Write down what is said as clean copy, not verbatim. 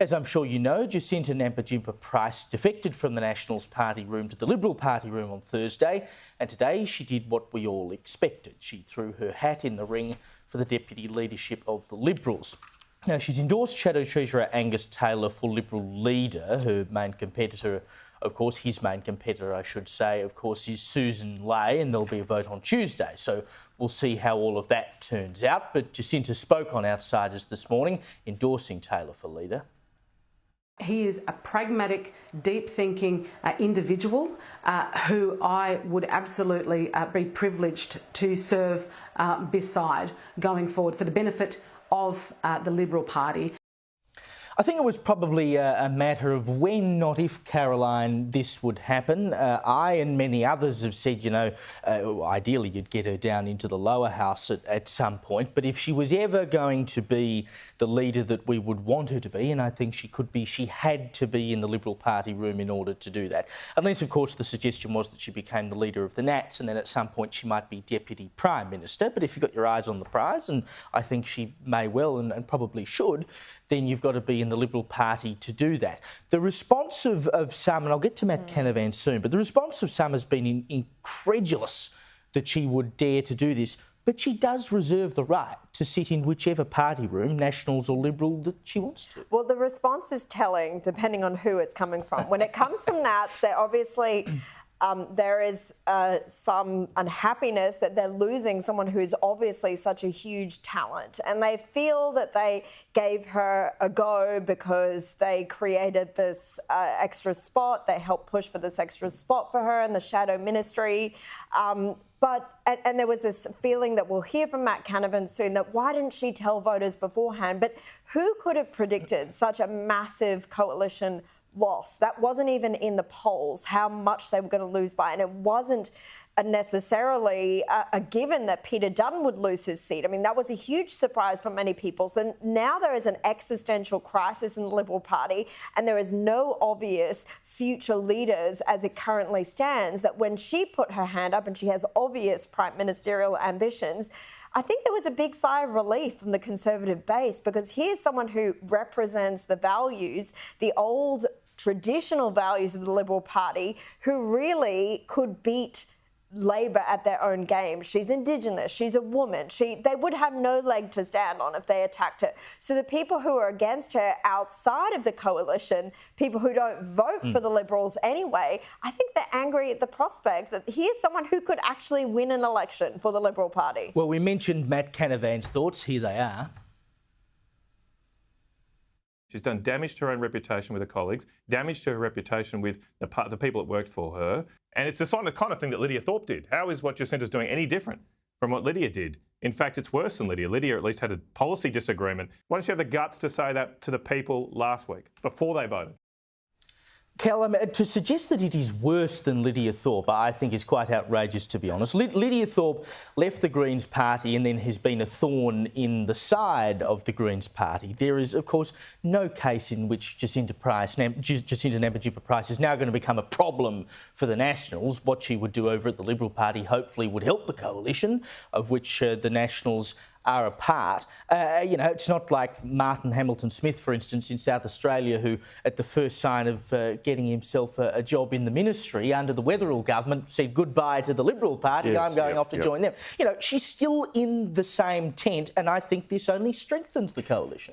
As I'm sure you know, Jacinta Nampijinpa Price defected from the Nationals party room to the Liberal party room on Thursday, and today she did what we all expected. She threw her hat in the ring for the deputy leadership of the Liberals. Now, she's endorsed Shadow Treasurer Angus Taylor for Liberal leader. Her main competitor, of course, his main competitor, I should say, of course, is Susan Ley, and there'll be a vote on Tuesday. So we'll see how all of that turns out. But Jacinta spoke on Outsiders this morning, endorsing Taylor for leader. He is a pragmatic, deep-thinking individual who I would absolutely be privileged to serve beside going forward for the benefit of the Liberal Party. I think it was probably a matter of when, not if, Caroline, this would happen. I and many others have said, you know, ideally you'd get her down into the lower house at some point, but if she was ever going to be the leader that we would want her to be, and I think she could be, she had to be in the Liberal Party room in order to do that. Unless, of course, the suggestion was that she became the leader of the Nats and then at some point she might be Deputy Prime Minister. But if you've got your eyes on the prize, and I think she may well and probably should, then you've got to be in the Liberal Party to do that. The response of some, and I'll get to Matt Canavan soon, but the response of some has been incredulous that she would dare to do this, but she does reserve the right to sit in whichever party room, Nationals or Liberal, that she wants to. Well, the response is telling, depending on who it's coming from. When it comes from Nats, they're obviously... there is some unhappiness that they're losing someone who is obviously such a huge talent, and they feel that they gave her a go because they created this extra spot. They helped push for this extra spot for her in the shadow ministry. But there was this feeling that we'll hear from Matt Canavan soon that why didn't she tell voters beforehand? But who could have predicted such a massive coalition loss? That wasn't even in the polls, how much they were going to lose by. And it wasn't necessarily a given that Peter Dutton would lose his seat. I mean, that was a huge surprise for many people. So now there is an existential crisis in the Liberal Party, and there is no obvious future leaders as it currently stands, that when she put her hand up and she has obvious prime ministerial ambitions, I think there was a big sigh of relief from the Conservative base, because here's someone who represents the values, the old traditional values of the Liberal Party, who really could beat Labor at their own game. She's Indigenous, she's a woman. They would have no leg to stand on if they attacked her. So the people who are against her outside of the coalition, people who don't vote for the Liberals anyway, I think they're angry at the prospect that here's someone who could actually win an election for the Liberal Party. Well, we mentioned Matt Canavan's thoughts. Here they are. She's done damage to her own reputation with her colleagues, damage to her reputation with the people that worked for her. And it's the kind of thing that Lydia Thorpe did. How is what Jacinta's doing any different from what Lydia did? In fact, it's worse than Lydia. Lydia at least had a policy disagreement. Why don't you have the guts to say that to the people last week, before they voted? Kel, to suggest that it is worse than Lydia Thorpe, I think is quite outrageous, to be honest. Lydia Thorpe left the Greens party and then has been a thorn in the side of the Greens party. There is, of course, no case in which Jacinta Nampijinpa Price is now going to become a problem for the Nationals. What she would do over at the Liberal Party hopefully would help the coalition, of which the Nationals are a part. You know, it's not like Martin Hamilton Smith, for instance, in South Australia, who at the first sign of getting himself a job in the ministry under the Weatherall government said goodbye to the Liberal Party. Yes, I'm going off to join them. You know, she's still in the same tent, and I think this only strengthens the coalition.